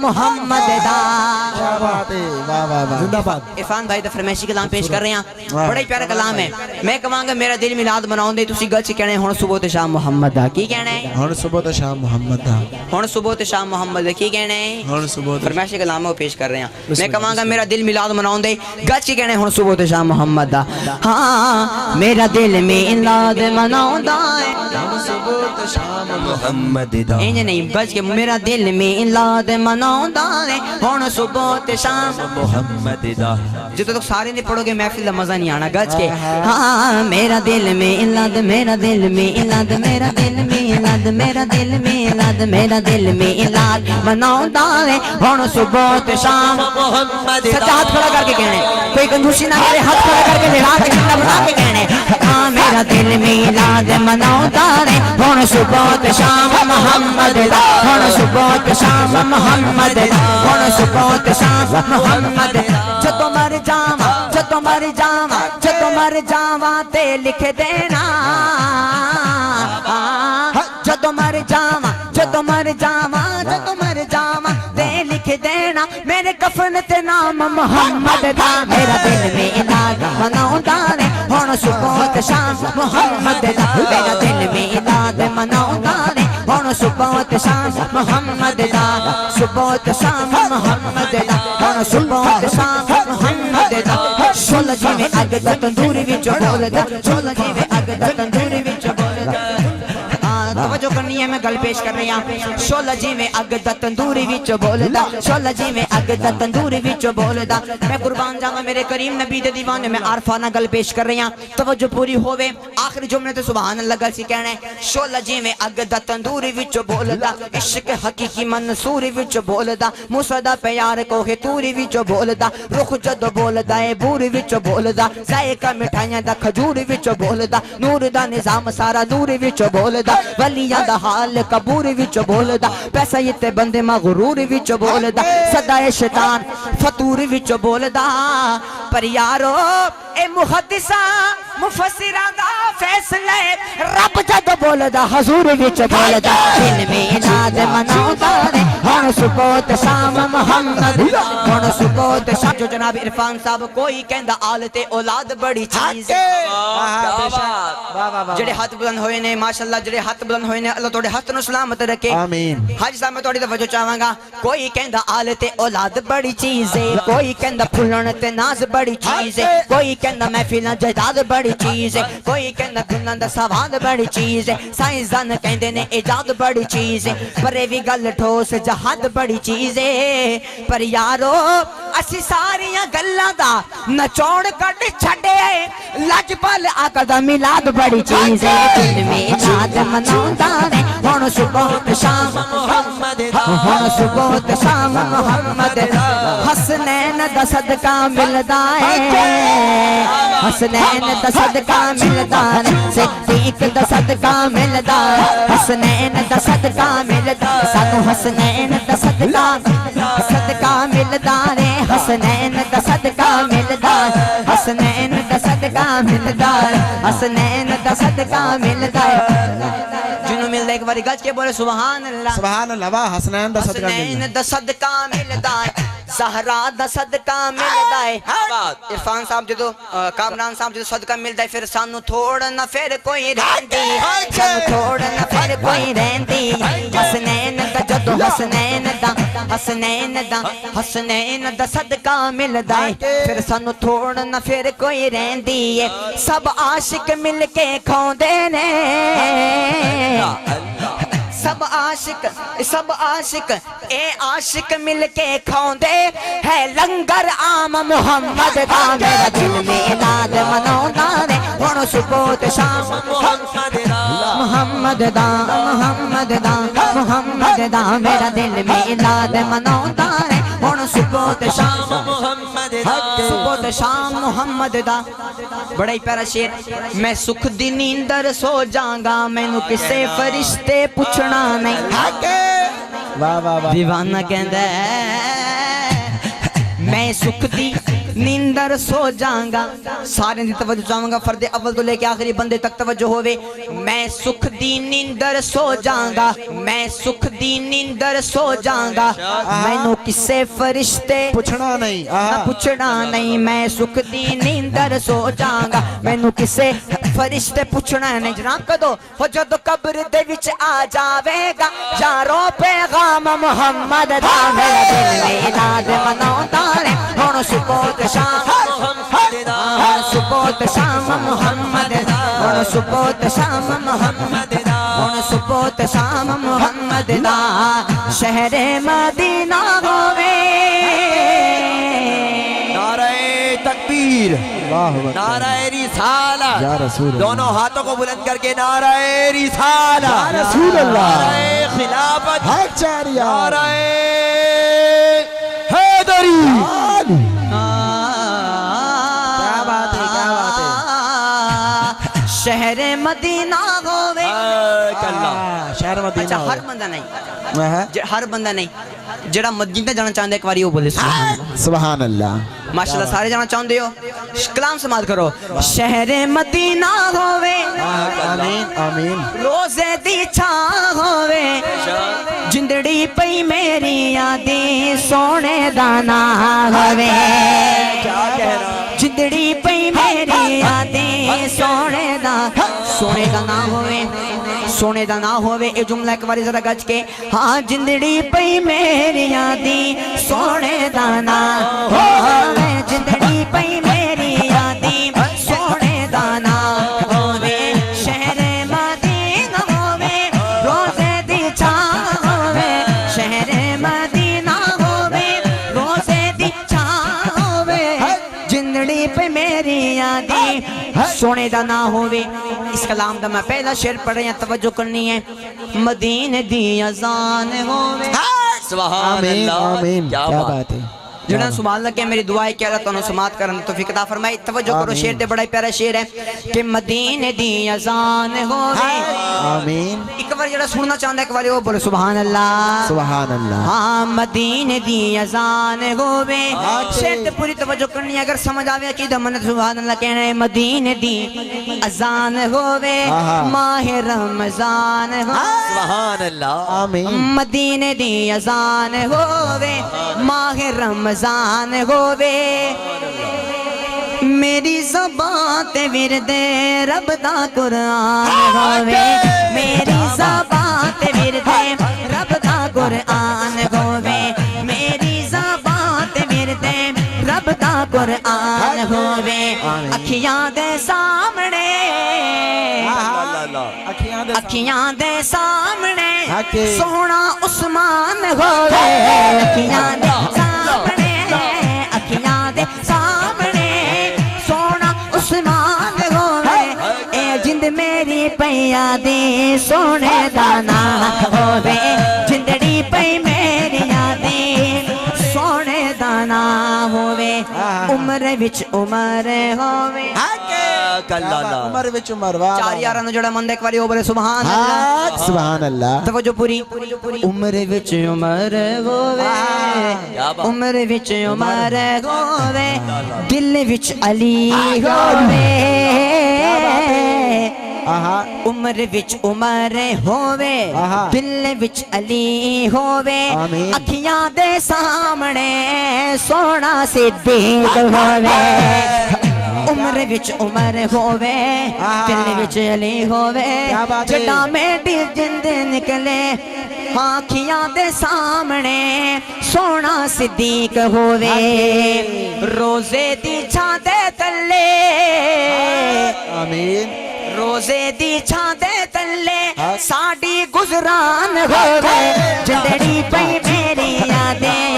محمد دا کیا بات ہے، واہ واہ واہ، زندہ باد۔ عرفان بھائی دا فرمائشی کلام پیش کر رہے ہیں، بڑا ہی پیارا کلام ہے۔ میں کہاں گا میرا دل میلاد مناؤں دے، تسی گل سے کہنے ہون صبح تے شام محمد دا، کی کہنے ہیں؟ ہون صبح تے شام محمد دا، ہون صبح تے شام محمد دا، کی کہنے ہیں؟ ہون صبح تے فرمائشی کلام وہ پیش کر رہے ہیں۔ میں کہاں گا میرا دل میلاد مناؤں دے، گل سے کہنے ہون صبح تے شام محمد دا، ہاں میرا دل میلاد مناؤں دا ہے، ہون صبح تے شام محمد دا، اینجے نہیں گل کے میرا دل میلاد مناؤں دا ہے، ہون صبح تے شام محمد دا۔ جب تک سارے نہیں پڑھو گے محفل دا مزہ نہیں آنا گج کے ہاں میرا دل میلاد میرا دل میلاد میرا دل میلاد میرا دل میلاد میرا دل میلاد مناؤں دا ہے ہون صبح تے شام محمد دا۔ سچا ہاتھ کھڑا کر کے کہنے کوئی کنجوسی نہ کرے، ہاتھ کھڑا کر کے لڑا کے جھنڈا بنا کے کہنے ہاں میرا دل میلاد مناؤں دا ہے ہون صبح تے شام محمد دا، ہون صبح تے شام محمد دا، ہون صبح تے شام محمد دا۔ جدو مر جاواں جدو مر جاواں جدو مر جاواں تے لکھ دینا، جدو مر جاواں جدو مر جاواں جدو مر جاواں تے لکھ دینا میرے کفن تے نام محمد دا، میرا دل میلاد مناؤں دا ہے ہون صبح تے شام محمد دا، میرا دل میلاد مناؤں دا ہے ہون صبح تے شام محمد دا، صبح تے شام محمد دا، ہون صبح تے شام محمد دا۔ شولا جی میں اگ دا تندوری وچ بولدا، شولا جی میں اگ دا تندوری وچ بولدا، توجہ کرنی ہے میں گل پیش کر رہی ہوں۔ شولا جی میں اگ دا تندوری وچ بولدا، شولا جی میں اگ دا تندوری وچ بولدا، میں قربان جاواں میرے کریم نبی دے دیوانے میں عارفانہ گل پیش کر رہی ہوں، توجہ پوری ہووے آخری جملے تے سبحان اللہ گل سی کہنا ہے۔ شولا جی میں اگ دا تندوری وچ بولدا، عشق حقیقی منصوری وچ بولدا، موسیٰ دا پیار کوہ توری وچ بولدا، رخ جدو بولدا اے بوری وچ بولدا، ذائقہ مٹھائیاں دا کھجوری وچ بولدا، نور دا نظام سارا نوری وچ بولدا، ولیاں دا حال قبور وچ بولدا، پیسہ یتے بندے مغرور وچ بولدا، صدائے شیطان فطور وچ بولدا، پر یارو اے محدثاں مفسراں دا فیصلے رب جد بولدا حضور وچ بولدا، دل میلاد مناؤں دا ہے ہون صبح تے شام محمد، ہون صبح تے شام۔ جو جناب عرفان صاحب کوئی کہندا آل تے اولاد بڑی چیز ہے، جڑے ہاتھ بلند ہوئے نے ماشاءاللہ جڑے ہاتھ بلند ہوئے نے اللہ توڑے ہاتھ نو سلامت رکھے آمین۔ حاجی صاحب میں توڑی توجہ چاہواں گا، کوئی کہندا آل تے اولاد بڑی چیز ہے، کوئی کہندا پھلن تے ناز بڑی چیز ہے، کوئی کہندا محفلاں جائیداد بڑی چیز ہے، کوئی کہندا گناں دا سواد بڑی چیز ہے، سائنسدان کہندے نے ایجاد بڑی چیز ہے، پر اے وی گل ٹھوس جہاد بڑی چیز ہے، پر یارو اسی ساریاں گلاں دا نچوڑ کڈ چھڈے لاجپال آقا دا میلاد بڑی چیز ہے، دل میلاد مناؤں دا ہے ہون صبح تے شام محمد دا، ہون صبح تے شام محمد دا، حسنین دا صدقہ ملدا ہے، حسنین دا صدقہ ملدا ہے، صدیق دا صدقہ ملدا ہے، حسنین دا صدقہ ملدا ہے، سانو حسنین دا صدقہ ملدا ہے، حسنین دا صدقہ ملدا ہے، حسنین دا صدقہ ملدا ہے، حسنین دا صدقہ ملدا ہے، جنوں ملدا ایک باری گج کے بولے سبحان اللہ سبحان اللہ، واہ حسنین دا صدقہ ملدا، حسنین دا صدقہ ملدا ہے، زہرا دا صدقہ ملدا ہے۔ عرفان صاحب جدو کامران صاحب جدو صدقہ ملدا ہے پھر سانو تھوڑا نہ پھر کوئی رہندی، سانو تھوڑا نہ پھر کوئی رہندی، حسنین دا جدو حسنین دا صدقہ ملدا ہے پھر سانو تھوڑا نہ پھر کوئی رہندی ہے، سب عاشق مل کے کھوندے نے، سب عاشق اے عاشق مل کے کھوندے ہے لنگر عام محمد دا، میرا دل میلاد مناؤں دا ہے ہون صبح تے شام محمد دا، محمد دا محمد دا محمد دا، میرا دل میلاد مناؤں دا ہے ہون صبح تے شام محمد دا، صبح تے شام محمد دا۔ بڑا ہی پیارا شعر، میں سکھ دی نیندر سو جاؤں گا مینوں کسے فرشتے پوچھنا نہیں، واہ واہ واہ، دیوانہ کہندا ہے میں سکھ دی نیندر سو جاؤں سارے دی توجہ چاہوں گا فرد اول تو لے کے آخری بندے تک توجہ ہوئے میں سکھ دی نیندر سو جاؤں میں سکھ دی نیندر سو جاؤں میں نو کسے فرشتے پوچھنا نہیں نہ پوچھنا نہیں میں سکھ دی نیندر سو جاؤں میں نو کسے فرشتے پوچھنا نہیں جناب کدو ہو جدو قبر دے وچ آ جاوے گا یارو پیغام محمد دا میرا دل میں الاد مناؤں تارے ہون سپوت شام محمد دا ہون سپوت شام محمد دا ہون سپوت شام محمد دا ہون سپوت شام محمد دا شہر مدینہ ہووے نعرہ تکبیر نعرہ رسالہ یا رسول اللہ دونوں ہاتھوں کو بلند کر کے نعرہ رسالہ یا رسول اللہ نعرہ خلافت حق چاریا نعرہ حیدری کیا بات ہے کیا بات ہے شہر مدینہ ہووے شہر مدینہ اچھا ہر بندہ نہیں ہر بندہ نہیں جڑا مدینہ جانا چاہندے ایک باری وہ بولے سبحان اللہ ماشاءاللہ سارے جانا چاہندے ہو کلام سماعت کرو شہر مدینہ ہووے آمین آمین روزے دی چھاں ہووے جندڑی پئی میری یادی سونے دانا ہووے جندڑی پئی میری یادی سونے دانا ہووے سونے دا نہ ہووے اے جملہ ایک باری ذرا گج کے ہاں جندڑی پئی میری یادی سونے دا نہ ہووے جندڑی پئی میری یادی سونے دا نہ ہووے شہر مدینہ ہووے روزے دی چھاں ہووے شہر مدینہ ہووے روزے دی چھاں ہووے جندڑی پئی میری یادی سونے دا نہ ہووے اس کلام دا میں پہلا شعر پڑھ رہے ہیں توجہ کرنی ہے مدینے دی اذان ہووے سبحان اللہ آمین کیا بات ہے جنہاں سبحان اللہ کہ میری دعا ہے کہ اللہ تعالیٰ سماعت کرنے توفیق عطا فرمائے توجہ کرو شعر دے بڑا ہی پیارا شعر ہے کہ مدینے دی اذان ہووے آمین ایک بار جڑا سننا چاہتا ہے ایک بار وہ بولے سبحان اللہ سبحان اللہ ہاں مدینے دی اذان ہووے شعر تے پوری توجہ کرنی ہے اگر سمجھ آوے عقیدہ من سبحان اللہ کہنا ہے مدینے دی اذان ہووے ماہ رمضان ہووے سبحان اللہ آمین مدینے دی اذان ہووے ماہ رمضان ہووے میری زبان تے ورد رب دا قرآن ہووے میری زبان تے ورد رب دا قرآن ہووے میری زبان تے ورد رب دا قرآن ہووے اکھیاں دے سامنے اکھیاں دے سامنے سونا عثمان ہووے اکھیاں دے سامنے اکھیاں دے سامنے سونا عثمان ہووے اے جند میری پیا دی سونے دانا ہووے جندڑی پئی میری یادی سونے دانا ہووے عمر وچ عمر ہووے عمر وچ عمر واہ چار یاراں نو جڑا مند ایک واری او بولے سبحان اللہ سبحان اللہ توجہ پوری عمر وچ عمر ہووے عمر وچ عمر ہووے دل وچ علی ہووے عمر وچ عمر ہووے دل وچ علی ہووے اکھیاں دے سامنے سونا صدیق ہووے عمر وچ عمر ہووے دل وچ علی ہووے جڑا میری جند نکلے آنکھیاں دے سامنے سونا صدیق ہووے روزے دی چھاں دے تلے آمین روزے دی چھاں دے تلے ساڈی گزران ہووے جندڑی پئی میری یادیں